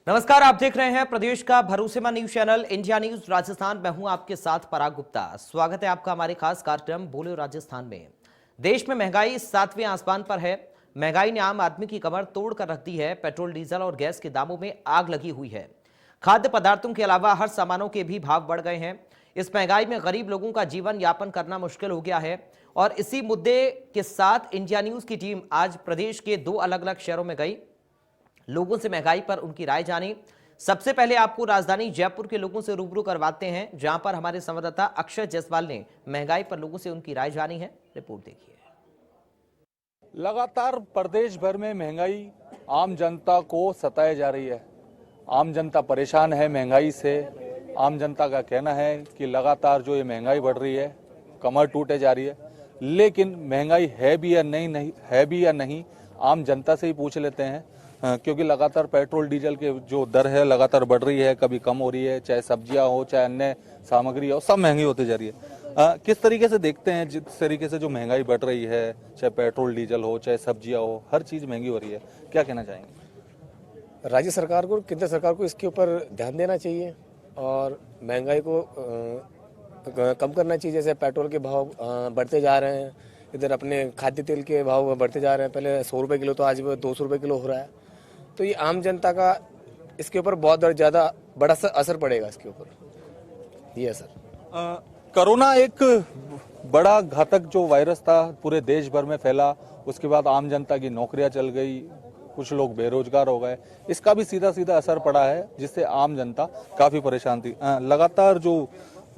नमस्कार, आप देख रहे हैं प्रदेश का भरोसेमंद news channel India news Rajasthan. मैं हूं आपके साथ पराग गुप्ता। स्वागत है आपका हमारे खास कार्यक्रम बोलो राजस्थान में। देश में महंगाई 7वें आसमान पर है। महंगाई ने आम आदमी की कमर तोड़ कर रख दी है। पेट्रोल, डीजल और गैस के दामों में आग लगी हुई है। खाद्य पदार्थों के अलावा हर सामानों के भी भाव बढ़ गए हैं। इस महंगाई में गरीब लोगों का जीवन यापन करना मुश्किल हो गया है। और इसी मुद्दे के साथ इंडिया न्यूज की टीम आज प्रदेश के 2 अलग अलग शहरों में गई, लोगों से महंगाई पर उनकी राय जानी। सबसे पहले आपको राजधानी जयपुर के लोगों से रूबरू करवाते हैं, जहां पर हमारे संवाददाता अक्षय जायसवाल ने महंगाई पर लोगों से उनकी राय जानी है। रिपोर्ट देखिए। लगातार प्रदेश भर में महंगाई आम जनता को सताए जा रही है। आम जनता परेशान है महंगाई से। आम जनता का कहना है कि लगातार जो ये महंगाई बढ़ रही है, कमर टूटे जा रही है। लेकिन महंगाई है भी या नहीं आम जनता से ही पूछ लेते हैं, क्योंकि लगातार पेट्रोल डीजल के जो दर है लगातार बढ़ रही है, कभी कम हो रही है। चाहे सब्जियां हो, चाहे अन्य सामग्री हो, सब महंगी होती जा रही है। किस तरीके से देखते हैं जिस तरीके से जो महंगाई बढ़ रही है, चाहे पेट्रोल डीजल हो, चाहे सब्जियां हो, हर चीज महंगी हो रही है, क्या कहना चाहेंगे? राज्य सरकार को, केंद्र सरकार को इसके ऊपर ध्यान देना चाहिए और महंगाई को कम करना चाहिए। जैसे पेट्रोल के भाव बढ़ते जा रहे हैं, इधर अपने खाद्य तेल के भाव बढ़ते जा रहे हैं। पहले 100 रुपये किलो तो आज 200 रुपये किलो हो रहा है। तो ये आम जनता का इसके ऊपर बहुत ज़्यादा बड़ा असर पड़ेगा इसके ऊपर, ये असर। कोरोना एक बड़ा घातक जो वायरस था, पूरे देश भर में फैला। उसके बाद आम जनता की नौकरियां चल गई, कुछ लोग बेरोजगार हो गए। इसका भी सीधा सीधा असर पड़ा है, जिससे आम जनता काफी परेशान थी। लगातार जो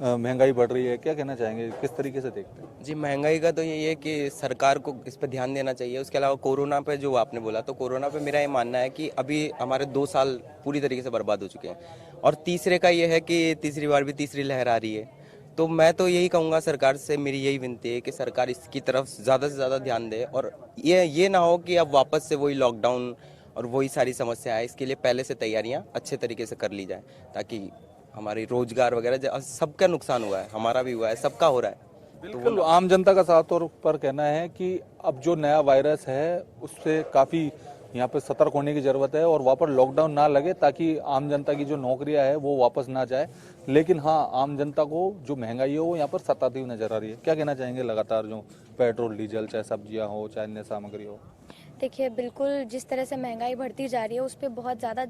महंगाई बढ़ रही है, क्या कहना चाहेंगे, किस तरीके से देखते हैं? जी, महंगाई का तो यही है कि सरकार को इस पर ध्यान देना चाहिए। उसके अलावा कोरोना पे जो आपने बोला, तो कोरोना पे मेरा ये मानना है कि अभी हमारे 2 साल पूरी तरीके से बर्बाद हो चुके हैं। और तीसरे का ये है कि तीसरी बार भी तीसरी लहर आ रही है। तो मैं तो यही कहूँगा, सरकार से मेरी यही विनती है कि सरकार इसकी तरफ ज़्यादा से ज़्यादा ध्यान दे। और ये ना हो कि अब वापस से वही लॉकडाउन और वही सारी समस्या है। इसके लिए पहले से तैयारियाँ अच्छे तरीके से कर ली जाए, ताकि हमारी रोजगार वगैरह, सबका नुकसान हुआ है, हमारा भी हुआ है, सबका हो रहा है। बिल्कुल। तो आम जनता का साफ तौर पर कहना है कि अब जो नया वायरस है उससे काफी यहाँ पे सतर्क होने की जरूरत है और वापस लॉकडाउन ना लगे, ताकि आम जनता की जो नौकरियां है वो वापस ना जाए। लेकिन हाँ, आम जनता को जो महंगाई है वो यहाँ पर सताती हुई नजर आ रही है। क्या कहना चाहेंगे? लगातार जो पेट्रोल डीजल, चाहे सब्जियां हो, चाहे अन्य सामग्री हो। देखिए, बिल्कुल जिस तरह से महंगाई बढ़ती जा रही है उस पर बहुत ज़्यादा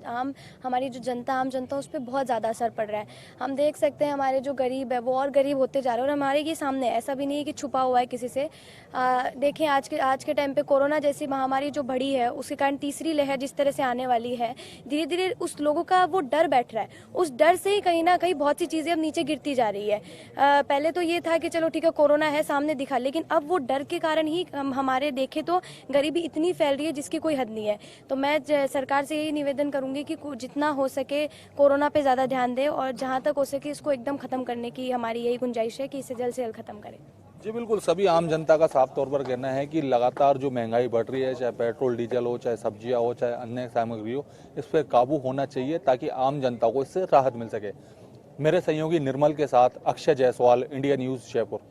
हमारी जो आम जनता उस पर बहुत ज़्यादा असर पड़ रहा है। हम देख सकते हैं हमारे जो गरीब है वो और गरीब होते जा रहे हैं, और हमारे ये सामने ऐसा भी नहीं है कि छुपा हुआ है किसी से। देखें, आज के टाइम पे कोरोना जैसी महामारी जो बढ़ी है, उसके कारण तीसरी लहर जिस तरह से आने वाली है, धीरे धीरे उस लोगों का वो डर बैठ रहा है। उस डर से ही कहीं ना कहीं बहुत सी चीज़ें अब नीचे गिरती जा रही है। पहले तो ये था कि चलो ठीक है, कोरोना है सामने दिखा, लेकिन अब वो डर के कारण ही हमारे देखें तो गरीबी इतनी फैल रही है जिसकी कोई हद नहीं है। तो मैं सरकार से यही निवेदन करूंगी कि जितना हो सके कोरोना पे ज़्यादा ध्यान दे, और जहां तक हो सके इसको एकदम खत्म करने की हमारी यही गुंजाइश है कि इसे जल्द से जल्द खत्म करें। जी बिल्कुल। सभी आम जनता का साफ तौर पर कहना है कि लगातार जो महंगाई बढ़ रही है, चाहे पेट्रोल डीजल हो, चाहे सब्जियां हो, चाहे अन्य सामग्री हो, इस पर काबू होना चाहिए ताकि आम जनता को इससे राहत मिल सके। मेरे सहयोगी निर्मल के साथ अक्षय जायसवाल, इंडिया न्यूज जयपुर।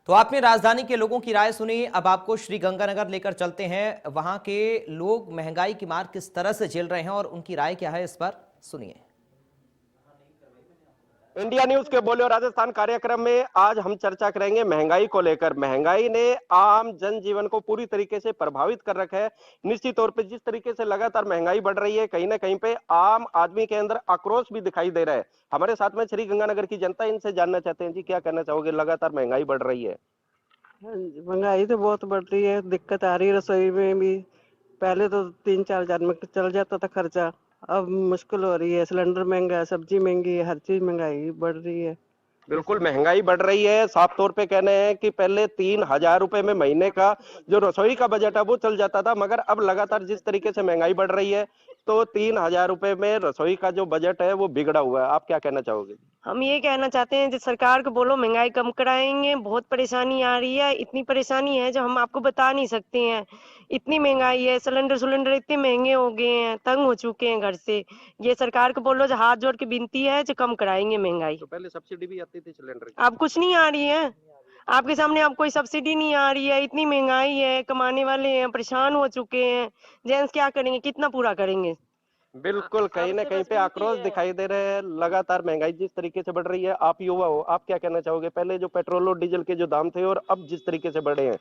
तो आपने राजधानी के लोगों की राय सुनी। अब आपको श्री गंगानगर लेकर चलते हैं। वहां के लोग महंगाई की मार किस तरह से झेल रहे हैं और उनकी राय क्या है, इस पर सुनिए। इंडिया न्यूज के बोलो राजस्थान कार्यक्रम में आज हम चर्चा करेंगे महंगाई को लेकर। महंगाई ने आम जनजीवन को पूरी तरीके से प्रभावित कर रखा है। निश्चित तौर पे जिस तरीके से लगातार महंगाई बढ़ रही है, कहीं ना कहीं पे आम आदमी के अंदर आक्रोश भी दिखाई दे रहा है। हमारे साथ में श्री गंगानगर की जनता, इनसे जानना चाहते हैं जी, क्या कहना चाहोगे? लगातार महंगाई बढ़ रही है। महंगाई तो बहुत बढ़ रही है, दिक्कत आ रही है रसोई में भी। पहले तो 3-4 हजार में चल जाता था खर्चा, अब मुश्किल हो रही है। सिलेंडर महंगा है, सब्जी महंगी है, हर चीज महंगाई बढ़ रही है। बिल्कुल महंगाई बढ़ रही है। साफ तौर पे कहने हैं कि पहले 3,000 रुपए में महीने का जो रसोई का बजट है वो चल जाता था, मगर अब लगातार जिस तरीके से महंगाई बढ़ रही है तो 3,000 रुपए में रसोई का जो बजट है वो बिगड़ा हुआ है। आप क्या कहना चाहोगे? हम ये कहना चाहते हैं, जिस सरकार को बोलो महंगाई कम कराएंगे। बहुत परेशानी आ रही है, इतनी परेशानी है जो हम आपको बता नहीं सकते हैं। इतनी महंगाई है, सिलेंडर इतने महंगे हो गए हैं, तंग हो चुके हैं घर से। ये सरकार को बोलो, जो हाथ जोड़ के विनती है, जो कम कराएंगे महंगाई। तो पहले सब्सिडी भी आती थी सिलेंडर की, अब कुछ नहीं आ रही है। आपके सामने अब कोई सब्सिडी नहीं आ रही है। इतनी महंगाई है, कमाने वाले हैं परेशान हो चुके हैं। जेंट्स क्या करेंगे, कितना पूरा करेंगे? बिल्कुल, कहीं ना कहीं पे आक्रोश दिखाई दे रहे हैं। लगातार महंगाई जिस तरीके से बढ़ रही है, आप युवा हो, आप क्या कहना चाहोगे? पहले जो पेट्रोल और डीजल के जो दाम थे और अब जिस तरीके से बढ़े हैं।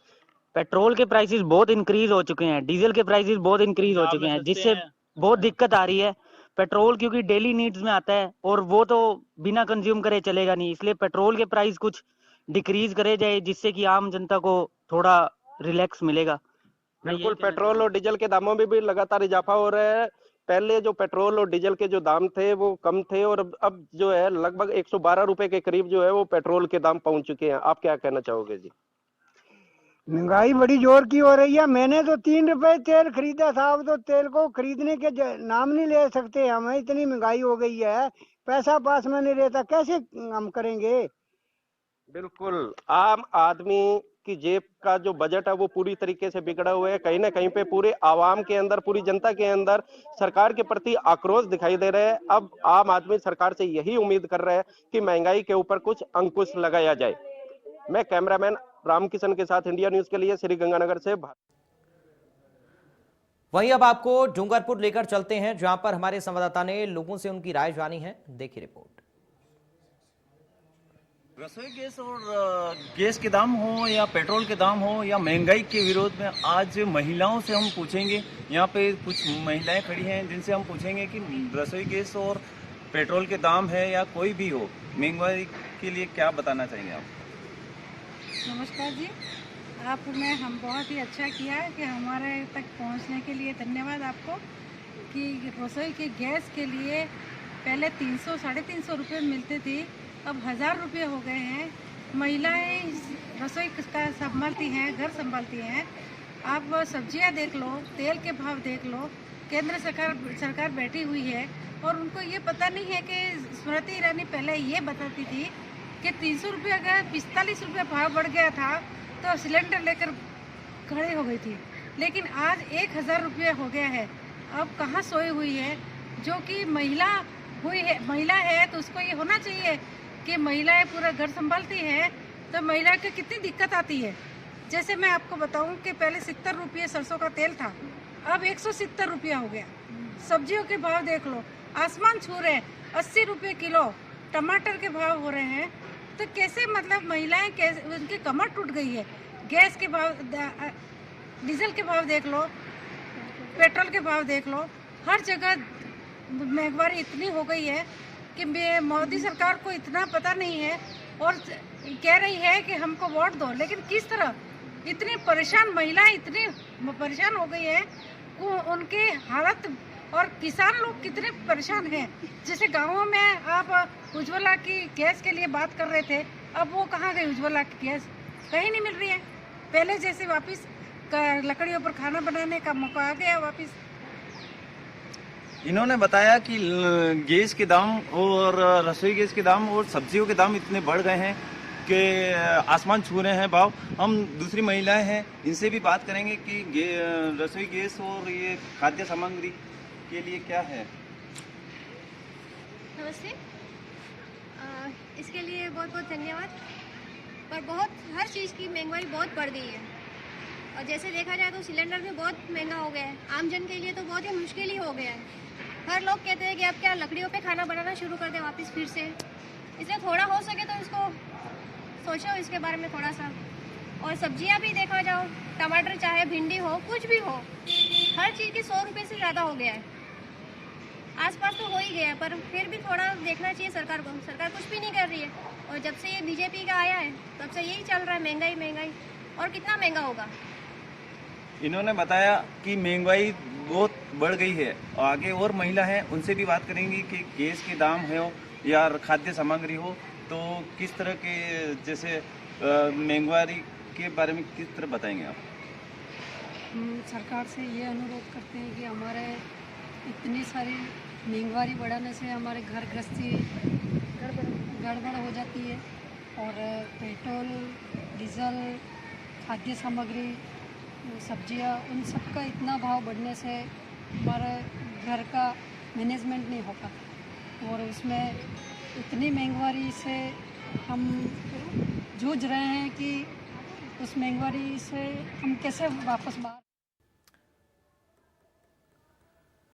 पेट्रोल के प्राइसेस बहुत इंक्रीज हो चुके हैं, डीजल के प्राइसेस बहुत इंक्रीज हो चुके हैं, जिससे बहुत दिक्कत आ रही है। पेट्रोल क्योंकि डेली नीड्स में आता है और वो तो बिना कंज्यूम करे चलेगा नहीं, इसलिए पेट्रोल के प्राइस कुछ डिक्रीज करे जाए, जिससे कि आम जनता को थोड़ा रिलैक्स मिलेगा। बिल्कुल, पेट्रोल और डीजल के दामों में भी लगातार इजाफा हो रहा है। पहले जो पेट्रोल और डीजल के जो दाम थे वो कम थे और अब जो है लगभग 112 रुपए के करीब जो है वो पेट्रोल के दाम पहुंच चुके हैं। आप क्या कहना चाहोगे जी? महंगाई बड़ी जोर की हो रही है। मैंने तो 3 रुपए तेल खरीदा था, अब तो तेल को खरीदने के नाम नहीं ले सकते हम, इतनी महंगाई हो गई है। पैसा पास में नहीं रहता, कैसे हम करेंगे? बिल्कुल, आम आदमी की जेब का जो बजट है वो पूरी तरीके से बिगड़ा हुआ है। कहीं ना कहीं पे पूरे आवाम के अंदर, पूरी जनता के अंदर सरकार के प्रति आक्रोश दिखाई दे रहे हैं। अब आम आदमी सरकार से यही उम्मीद कर रहा है कि महंगाई के ऊपर कुछ अंकुश लगाया जाए। मैं कैमरामैन रामकिशन के साथ इंडिया न्यूज के लिए श्री गंगानगर से। वहीं अब आपको डूंगरपुर लेकर चलते हैं, जहां पर हमारे संवाददाता ने लोगों से उनकी राय जानी है। देखिए रिपोर्ट। रसोई गैस और गैस के दाम हो या पेट्रोल के दाम हो या महंगाई के विरोध में आज महिलाओं से हम पूछेंगे। यहाँ पे कुछ महिलाएं खड़ी हैं जिनसे हम पूछेंगे कि रसोई गैस और पेट्रोल के दाम है या कोई भी हो, महंगाई के लिए क्या बताना चाहेंगे आप? नमस्कार जी, आपने हम बहुत ही अच्छा किया है कि हमारे तक पहुंचने के लिए धन्यवाद आपको। कि रसोई के गैस के लिए पहले 300 साढ़े 300 रुपये मिलते थे, अब 1000 रुपये हो गए हैं। महिलाएं रसोई का संभालती हैं, घर संभालती हैं। आप सब्जियां देख लो, तेल के भाव देख लो। केंद्र सरकार बैठी हुई है और उनको ये पता नहीं है कि स्मृति ईरानी पहले ये बताती थी कि 300 रुपये अगर 45 रुपये भाव बढ़ गया था तो सिलेंडर लेकर खड़ी हो गई थी, लेकिन आज 1000 रुपये हो गया है। अब कहाँ सोई हुई है? जो कि महिला है तो उसको ये होना चाहिए कि महिलाएं पूरा घर संभालती है तो महिला को कितनी दिक्कत आती है। जैसे मैं आपको बताऊं कि पहले 70 रुपये सरसों का तेल था, अब 170 रुपया हो गया। सब्जियों के भाव देख लो, आसमान छू रहे हैं। 80 रुपये किलो टमाटर के भाव हो रहे हैं, तो कैसे मतलब महिलाएं कैसे, उनकी कमर टूट गई है। गैस के भाव, डीजल के भाव देख लो, पेट्रोल के भाव देख लो, हर जगह महंगाई इतनी हो गई है कि मोदी सरकार को इतना पता नहीं है और कह रही है कि हमको वोट दो, लेकिन किस तरह इतनी परेशान महिलाएं इतनी परेशान हो गई है, उनके हालत और किसान लोग कितने परेशान हैं। जैसे गांवों में आप उज्ज्वला की गैस के लिए बात कर रहे थे, अब वो कहाँ गई उज्ज्वला की गैस? कहीं नहीं मिल रही है। पहले जैसे वापस लकड़ियों पर खाना बनाने का मौका आ गया वापस। इन्होंने बताया कि गैस के दाम और रसोई गैस के दाम और सब्जियों के दाम इतने बढ़ गए हैं कि आसमान छू रहे हैं भाव। हम दूसरी महिलाएं हैं, इनसे भी बात करेंगे कि रसोई गैस और ये खाद्य सामग्री के लिए क्या है। नमस्ते, इसके लिए बहुत बहुत धन्यवाद। पर बहुत हर चीज़ की महंगाई बहुत बढ़ गई है और जैसे देखा जाए तो सिलेंडर भी बहुत महंगा हो गया है। आम जन के लिए तो बहुत ही मुश्किल ही हो गया है। हर लोग कहते हैं कि अब क्या लकड़ियों पे खाना बनाना शुरू कर दें वापस फिर से, इसलिए थोड़ा हो सके तो इसको सोचो इसके बारे में थोड़ा सा। और सब्जियां भी देखा जाओ, टमाटर चाहे भिंडी हो, कुछ भी हो, हर चीज़ की 100 रुपये से ज़्यादा हो गया है। आसपास तो हो ही गया है, पर फिर भी थोड़ा देखना चाहिए सरकार को। सरकार कुछ भी नहीं कर रही है और जब से ये बीजेपी का आया है तब से यही चल रहा है, महंगाई महंगाई। और कितना महंगा होगा? इन्होंने बताया कि महंगाई बहुत बढ़ गई है। आगे और महिला हैं, उनसे भी बात करेंगी कि गैस के दाम हो या खाद्य सामग्री हो तो किस तरह के, जैसे महंगाई के बारे में किस तरह बताएंगे आप? सरकार से ये अनुरोध करते हैं कि हमारे इतनी सारी महंगाई बढ़ाने से हमारे घर गृहस्थी गड़बड़ हो जाती है और पेट्रोल, डीजल, खाद्य सामग्री, सब्जियां, उन सब का इतना भाव बढ़ने से हमारे घर का मैनेजमेंट नहीं हो पाता और उसमें इतनी महंगाई से हम जूझ रहे हैं कि उस महंगाई से हम कैसे वापस बाहर